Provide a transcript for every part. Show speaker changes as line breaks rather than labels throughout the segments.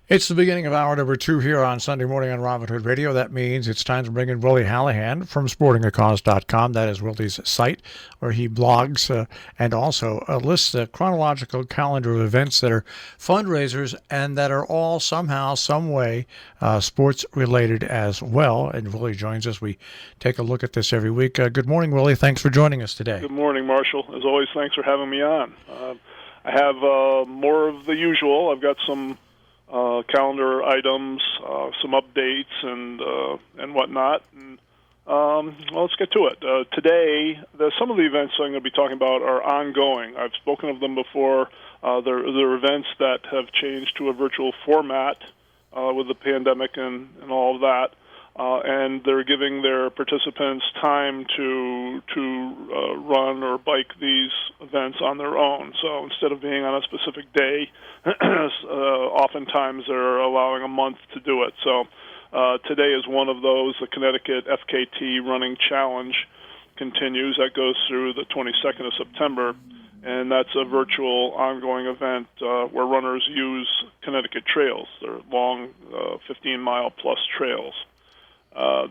It's the beginning of hour number 2 here on Sunday morning on Robin Hood Radio. That means it's time to bring in Willie Hallihan from sportingacause.com. That is Willie's site where he blogs and also lists a chronological calendar of events that are fundraisers and that are all somehow, some way sports related as well. And Willie joins us. We take a look at this every week. Good morning, Willie. Thanks for joining us today.
Good morning, Marshall. As always, thanks for having me on. I have more of the usual. I've got some calendar items, some updates, and whatnot. And, well, let's get to it. Today, some of the events I'm going to be talking about are ongoing. I've spoken of them before. They're events that have changed to a virtual format with the pandemic and all of that. And they're giving their participants time to run or bike these events on their own. So instead of being on a specific day, oftentimes they're allowing a month to do it. So today is one of those. The Connecticut FKT Running Challenge continues. That goes through the 22nd of September, and that's a virtual ongoing event where runners use Connecticut trails. They're long 15-mile plus trails.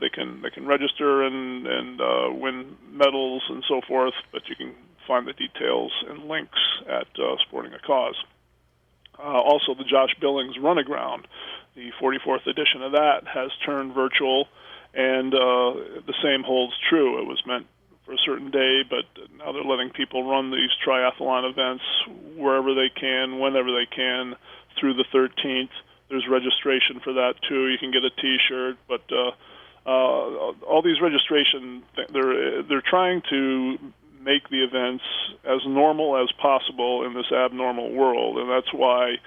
They can register and win medals and so forth, but you can find the details and links at Sporting a Cause. Also, the Josh Billings Runaground, the 44th edition of that, has turned virtual, and the same holds true. It was meant for a certain day, but now they're letting people run these triathlon events wherever they can, whenever they can, through the 13th. There's registration for that, too. You can get a T-shirt, but all these registration, they're trying to make the events as normal as possible in this abnormal world, and that's why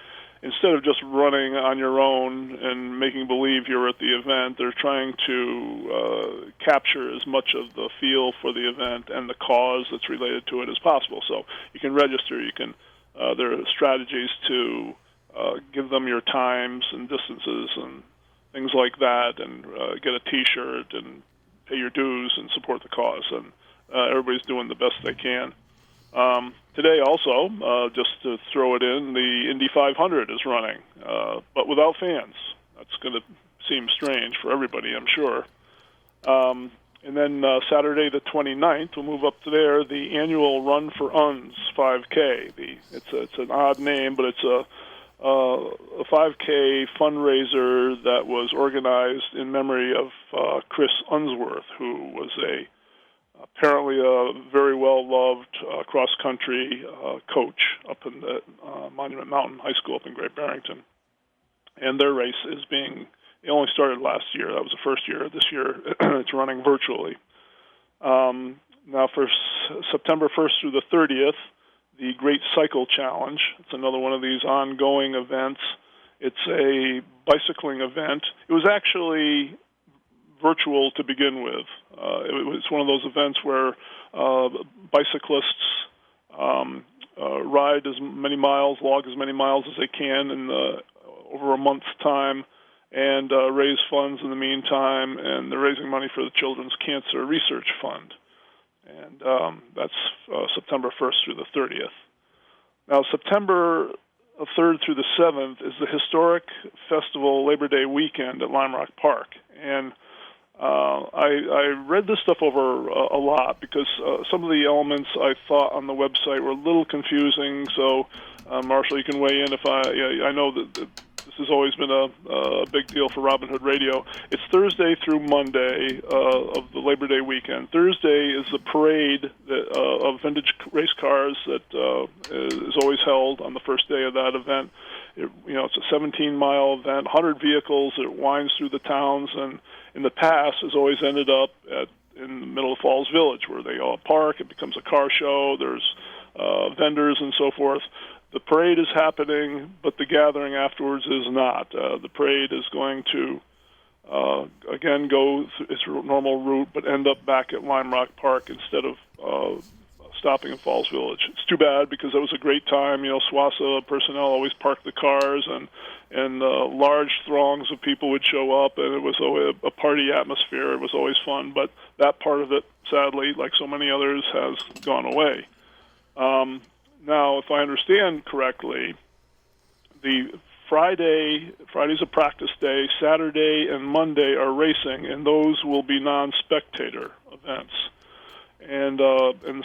instead of just running on your own and making believe you're at the event, they're trying to capture as much of the feel for the event and the cause that's related to it as possible. So you can register, you can there are strategies to give them your times and distances and things like that, and get a T-shirt and pay your dues and support the cause. And everybody's doing the best they can. Today also, just to throw it in, the Indy 500 is running, but without fans. That's going to seem strange for everybody, I'm sure. And then Saturday the 29th, we'll move up to there, the annual Run for Uns 5K. It's an odd name, but it's a 5K fundraiser that was organized in memory of Chris Unsworth, who was apparently a very well-loved cross-country coach up in the Monument Mountain High School up in Great Barrington. And their race it only started last year. That was the first year. This year it's running virtually. Now for September 1st through the 30th, the Great Cycle Challenge. It's another one of these ongoing events. It's a bicycling event. It was actually virtual to begin with. It's one of those events where bicyclists ride as many miles, log as many miles as they can in over a month's time, and raise funds in the meantime, and they're raising money for the Children's Cancer Research Fund. And that's September 1st through the 30th. Now, September 3rd through the 7th is the historic festival Labor Day weekend at Lime Rock Park. And I read this stuff over a lot because some of the elements I thought on the website were a little confusing. So, Marshall, you can weigh in if I know that this has always been a big deal for Robin Hood Radio. It's Thursday through Monday of the Labor Day weekend. Thursday is the parade of vintage race cars that is always held on the first day of that event. It's a 17-mile event, 100 vehicles. It winds through the towns, and in the past has always ended up in the middle of Falls Village, where they all park. It becomes a car show. There's vendors and so forth. The parade is happening, but the gathering afterwards is not. The parade is going to, again, go its normal route, but end up back at Lime Rock Park instead of stopping in Falls Village. It's too bad because it was a great time. SWASA personnel always parked the cars, and large throngs of people would show up, and it was always a party atmosphere. It was always fun, but that part of it, sadly, like so many others, has gone away. Now, if I understand correctly, the Friday's a practice day. Saturday and Monday are racing, and those will be non-spectator events. And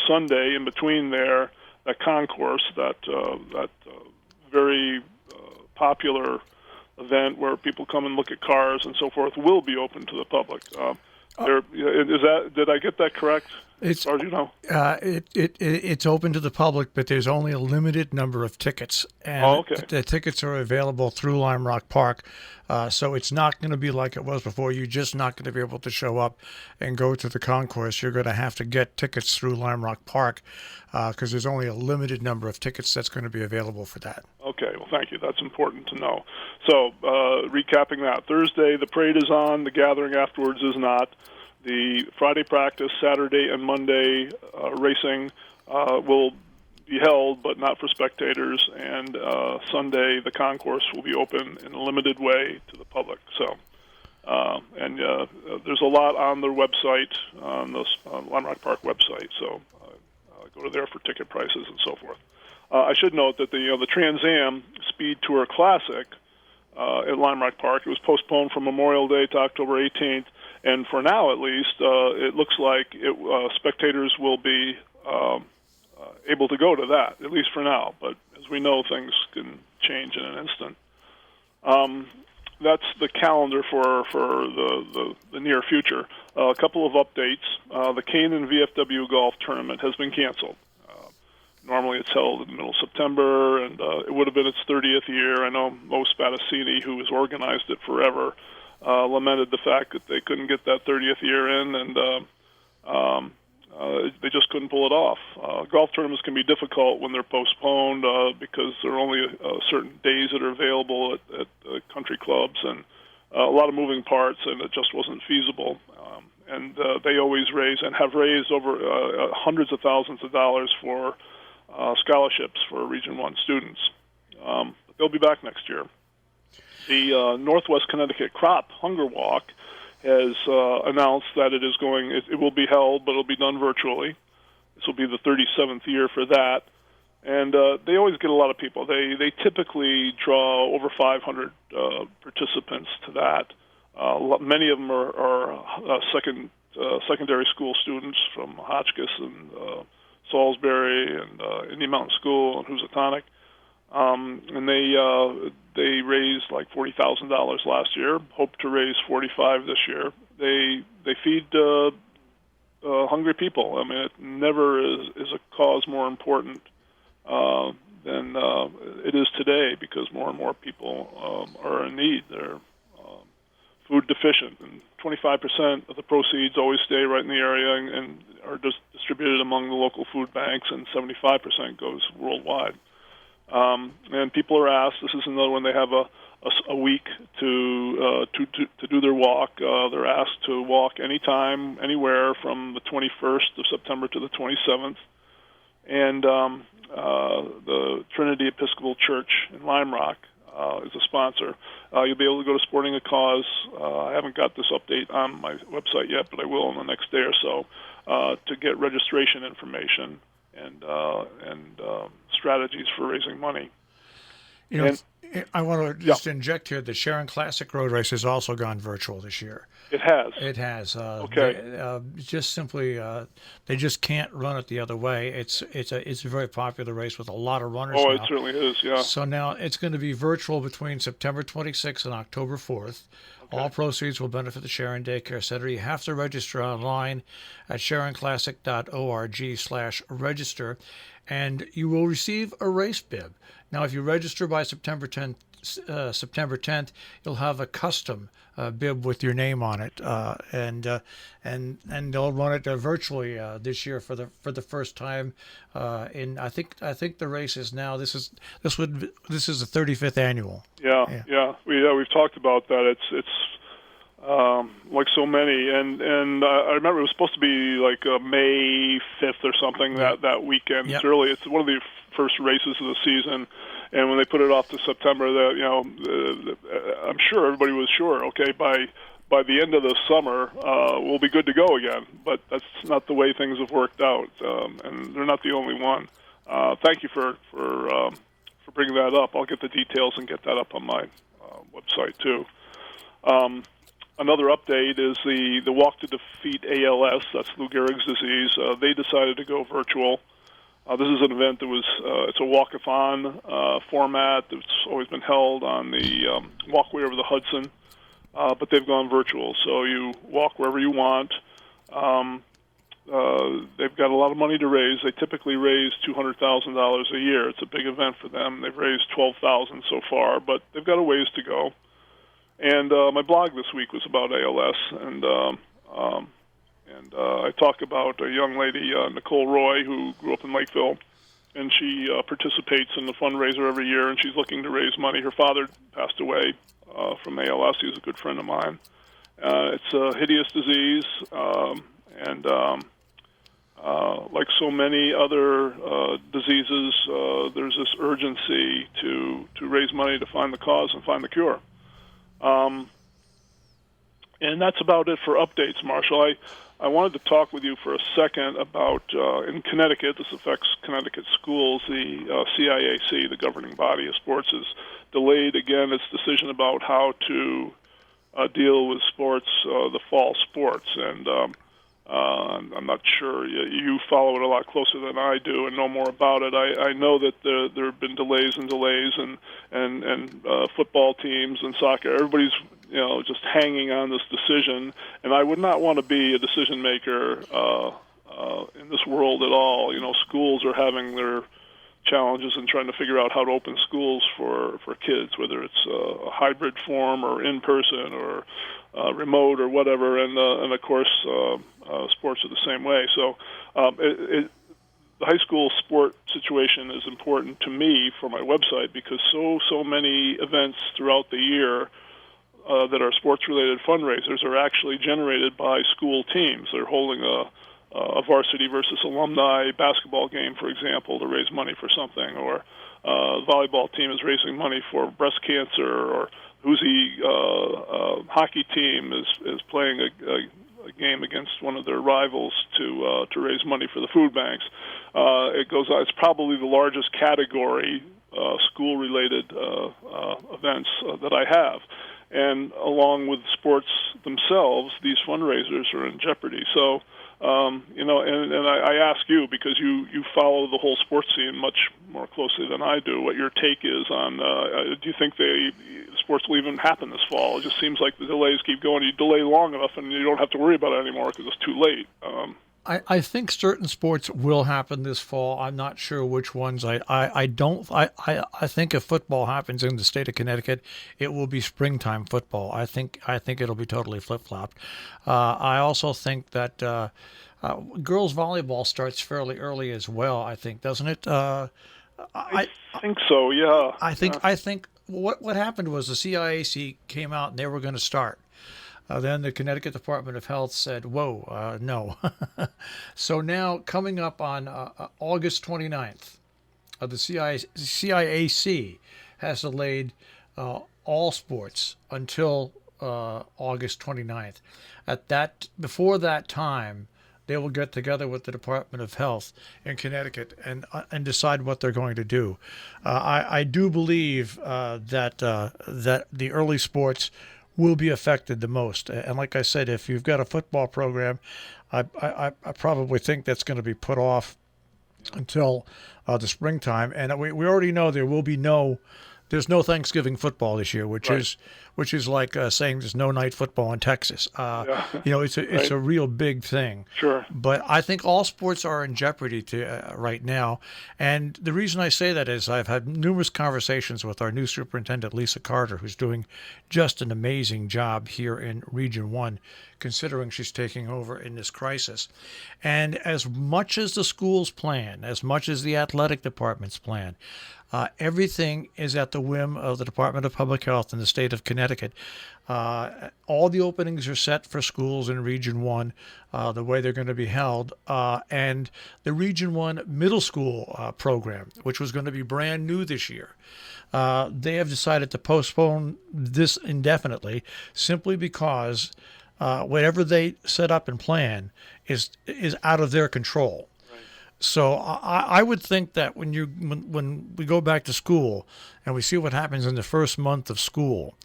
Sunday, in between there, that concourse, that very popular event where people come and look at cars and so forth, will be open to the public. Did I get that correct? As far as you know?
It's open to the public, but there's only a limited number of tickets, and the tickets are available through Lime Rock Park. So it's not going to be like it was before. You're just not going to be able to show up and go to the concourse. You're going to have to get tickets through Lime Rock Park because there's only a limited number of tickets that's going to be available for that.
Okay, well, thank you. That's important to know. So, recapping that, Thursday the parade is on. The gathering afterwards is not. The Friday practice, Saturday and Monday racing will be held, but not for spectators. And Sunday, the concourse will be open in a limited way to the public. So, there's a lot on their website, on the Lime Rock Park website. So, go to there for ticket prices and so forth. I should note that the Trans Am Speed Tour Classic at Lime Rock Park, it was postponed from Memorial Day to October 18th. And for now, at least, it looks like spectators will be able to go to that, at least for now. But as we know, things can change in an instant. That's the calendar for the near future. A couple of updates. The Canaan VFW Golf Tournament has been canceled. Normally it's held in the middle of September, and it would have been its 30th year. I know Mo Spadassini, who has organized it forever, lamented the fact that they couldn't get that 30th year in, and they just couldn't pull it off. Golf tournaments can be difficult when they're postponed because there are only certain days that are available at country clubs, and a lot of moving parts, and it just wasn't feasible. And they always raise and have raised over hundreds of thousands of dollars for scholarships for Region 1 students. But they'll be back next year. The Northwest Connecticut Crop Hunger Walk has announced that it will be held, but it'll be done virtually. This will be the 37th year for that. And they always get a lot of people. They typically draw over 500 participants to that. Many of them are secondary school students from Hotchkiss and Salisbury and Indian Mountain School and Housatonic. And they raised like $40,000 last year. Hope to raise $45,000 this year. They feed hungry people. I mean, it never is a cause more important than it is today, because more and more people are in need. They're food deficient, and 25% of the proceeds always stay right in the area and are just distributed among the local food banks, and 75% goes worldwide. And people are asked, this is another one, they have a week to do their walk. They're asked to walk anytime, anywhere from the 21st of September to the 27th. And the Trinity Episcopal Church in Lime Rock is a sponsor. You'll be able to go to Sporting a Cause. I haven't got this update on my website yet, but I will in the next day or so, to get registration information and strategies for raising money.
I want to just inject here, the Sharon Classic Road Race has also gone virtual this year.
It has.
It has.
Okay.
Just simply, they just can't run it the other way. It's a very popular race with a lot of runners now.
Oh, it certainly is, yeah.
So now it's going to be virtual between September 26th and October 4th. Okay. All proceeds will benefit the Sharon Daycare Center. You have to register online at sharonclassic.org/register, and you will receive a race bib. Now, if you register by September 10th, you'll have a custom bib with your name on it, and they'll run it virtually this year for the first time. I think the race is now this is the 35th annual.
Yeah. We've talked about that. It's like so many, and I remember it was supposed to be like May 5th or something that weekend. Yep. It's one of the first races of the season, and when they put it off to September, I'm sure everybody was sure, okay, by the end of the summer, we'll be good to go again. But that's not the way things have worked out, and they're not the only one. Thank you for for bringing that up. I'll get the details and get that up on my website too. Another update is the Walk to Defeat ALS. That's Lou Gehrig's disease. They decided to go virtual. This is an event that was it's a walk-a-thon format that's always been held on the walkway over the Hudson, but they've gone virtual. So you walk wherever you want. They've got a lot of money to raise. They typically raise $200,000 a year. It's a big event for them. They've raised $12,000 so far, but they've got a ways to go. And my blog this week was about ALS, and I talk about a young lady, Nicole Roy, who grew up in Lakeville, and she participates in the fundraiser every year, and she's looking to raise money. Her father passed away from ALS. He was a good friend of mine. It's a hideous disease, and like so many other diseases, there's this urgency to raise money to find the cause and find the cure. And that's about it for updates, Marshall. I wanted to talk with you for a second about, in Connecticut, this affects Connecticut schools, the CIAC, the governing body of sports, has delayed again its decision about how to deal with sports, the fall sports. And I'm not sure you follow it a lot closer than I do and know more about it. I know that there have been delays and football teams and soccer. Everybody's just hanging on this decision, and I would not want to be a decision maker in this world at all. Schools are having their challenges in trying to figure out how to open schools for kids, whether it's a hybrid form or in person or remote or whatever, and of course sports are the same way. So the high school sport situation is important to me for my website because so many events throughout the year that are sports-related fundraisers are actually generated by school teams. They're holding a varsity versus alumni basketball game, for example, to raise money for something, or the volleyball team is raising money for breast cancer, or Whoosy hockey team is playing a game against one of their rivals to raise money for the food banks. It goes on. It's probably the largest category school-related events that I have. And along with sports themselves, these fundraisers are in jeopardy. So, and I ask you, because you follow the whole sports scene much more closely than I do, what your take is on, do you think sports will even happen this fall? It just seems like the delays keep going. You delay long enough and you don't have to worry about it anymore because it's too late.
I think certain sports will happen this fall. I'm not sure which ones. I think if football happens in the state of Connecticut, it will be springtime football. I think it'll be totally flip-flopped. I also think that girls volleyball starts fairly early as well. I think, doesn't it?
I think so. Yeah.
I think what happened was the CIAC came out and they were going to start. Then the Connecticut Department of Health said, whoa, no. So now coming up on August 29th, the CIAC has delayed all sports until August 29th. Before that time, they will get together with the Department of Health in Connecticut and decide what they're going to do. I do believe that the early sports will be affected the most. And like I said, if you've got a football program, I probably think that's going to be put off until the springtime. And we already know there's no Thanksgiving football this year, which is like saying there's no night football in Texas. It's a real big thing.
Sure.
But I think all sports are in jeopardy right now. And the reason I say that is I've had numerous conversations with our new superintendent, Lisa Carter, who's doing just an amazing job here in Region 1, considering she's taking over in this crisis. And as much as the schools plan, as much as the athletic departments plan, everything is at the whim of the Department of Public Health in the state of Connecticut. All the openings are set for schools in Region 1, the way they're going to be held. And the Region 1 middle school program, which was going to be brand new this year, they have decided to postpone this indefinitely simply because whatever they set up and plan is out of their control. So I would think that when we go back to school and we see what happens in the first month of school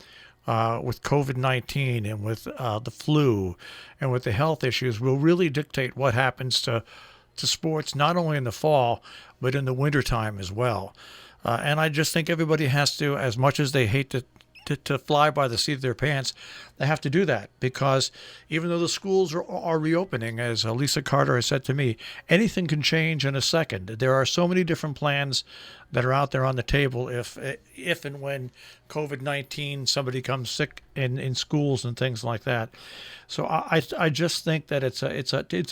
with COVID-19 and with the flu and with the health issues, will really dictate what happens to sports not only in the fall but in the wintertime as well. And I just think everybody has to, as much as they hate to fly by the seat of their pants, they have to do that, because even though the schools are reopening, as Lisa Carter has said to me, anything can change in a second. There are so many different plans that are out there on the table if and when COVID-19 somebody comes sick in schools and things like that. So I just think that it's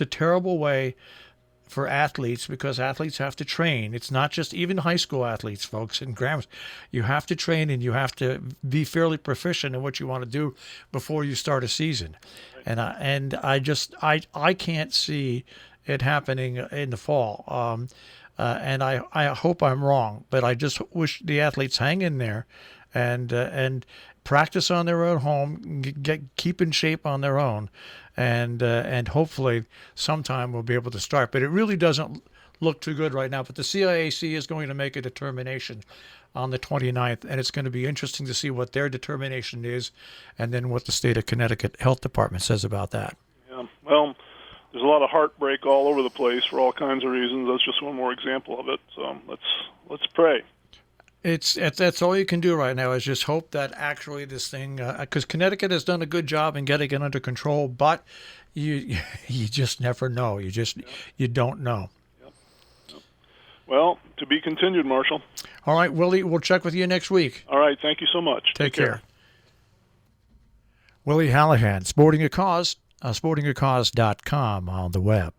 a terrible way for athletes, because athletes have to train. It's not just even high school athletes, folks, and grams. You have to train and you have to be fairly proficient in what you want to do before you start a season. And I can't see it happening in the fall. And I hope I'm wrong, but I just wish the athletes hang in there and practice on their own home, keep in shape on their own, and hopefully sometime we'll be able to start. But it really doesn't look too good right now. But the CIAC is going to make a determination on the 29th, and it's going to be interesting to see what their determination is, and then what the state of Connecticut Health Department says about that.
Yeah, well, there's a lot of heartbreak all over the place for all kinds of reasons. That's just one more example of it. So let's pray.
That's all you can do right now, is just hope that actually this thing, because Connecticut has done a good job in getting it under control, but you just never know. You don't know.
Yep. Well, to be continued, Marshall.
All right, Willie, we'll check with you next week.
All right, thank you so much.
Take care. Willie Hallihan, Sporting a Cause, sportingacause.com on the web.